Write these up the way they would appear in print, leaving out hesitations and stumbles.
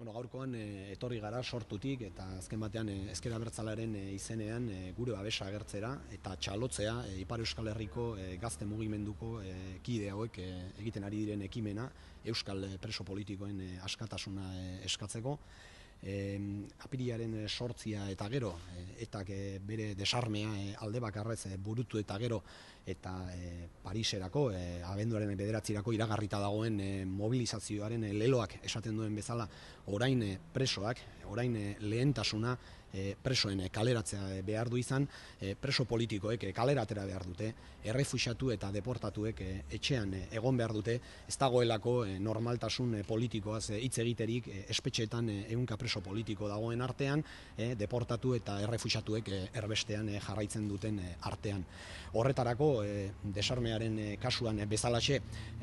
Gaurkoan etorri gara sortutik eta azken batean ezker abertzalearen izenean gure babesa agertzera eta txalotzea Ipar Euskal Herriko gazte mugimenduko kide hauek egiten ari diren ekimena euskal preso politikoen askatasuna eskatzeko. Apirilaren 8 eta gero, etak bere desarmea alde bakarrez burutu eta gero, eta Pariserako, abenduaren 9 iragarrita dagoen mobilizazioaren leloak esaten duen bezala, orain presoak, orain lehentasuna presoen kaleratzea behar du izan, preso politikoek kaleratera behar dute, errefuxiatu eta deportatuek etxean egon behar dute, ez dagoelako normaltasun politikoaz hitz egiterik espetxeetan ehunka preso politiko dagoen artean, deportatu eta errefuxiatuek erbestean jarraitzen duten artean. Horretarako, desarmearen kasuan bezalaxe,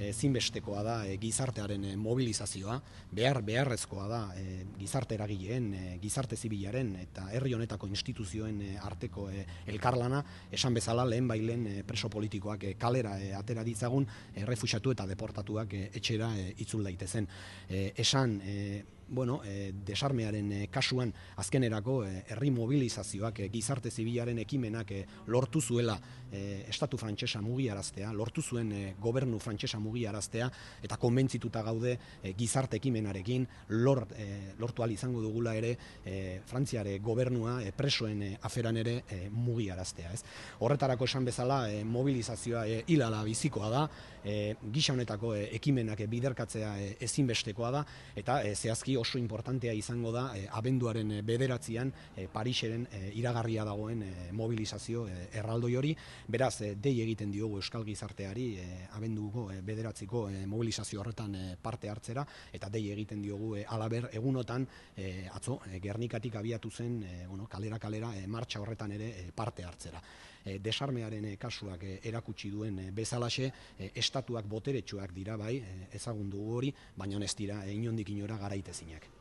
zinbestekoa da gizartearen mobilizazioa, beharrezkoa da gizarte eragileen, gizarte zibilaren eta herri honetako instituzioen arteko elkarlana, esan bezala lehenbailen preso politikoak kalera atera ditzagun, errefuxiatu eta deportatuak etxera itzul daitezen. Desarmearen kasuan azkenerako herri mobilizazioak gizarte zibilaren ekimenak lortu zuela estatu frantsesa mugiaraztea, lortu zuen gobernu frantsesa mugiaraztea eta konbentzituta gaude gizarte ekimenarekin lortu ahal izango dugula ere Frantziare gobernua presoen aferan ere mugiaraztea. Horretarako esan bezala mobilizazioa hilala bizikoa da, gisa honetako ekimenak biderkatzea ezinbestekoa da eta zehazki oso importantea izango da abenduaren 9 Pariseren iragarria dagoen mobilizazio erraldoi hori. Beraz, dei egiten diogu euskal gizarteari abenduko 9ko mobilizazio horretan parte hartzera eta dei egiten diogu halaber egunotan atzo Gernikatik abiatu zen kalera martxa horretan ere parte hartzera. Desarmearen kasuak erakutsi duen bezalaxe, estatuak boteretsuak dira bai, ezagun dugu hori, baina ez dira inondik inora garaitezinak.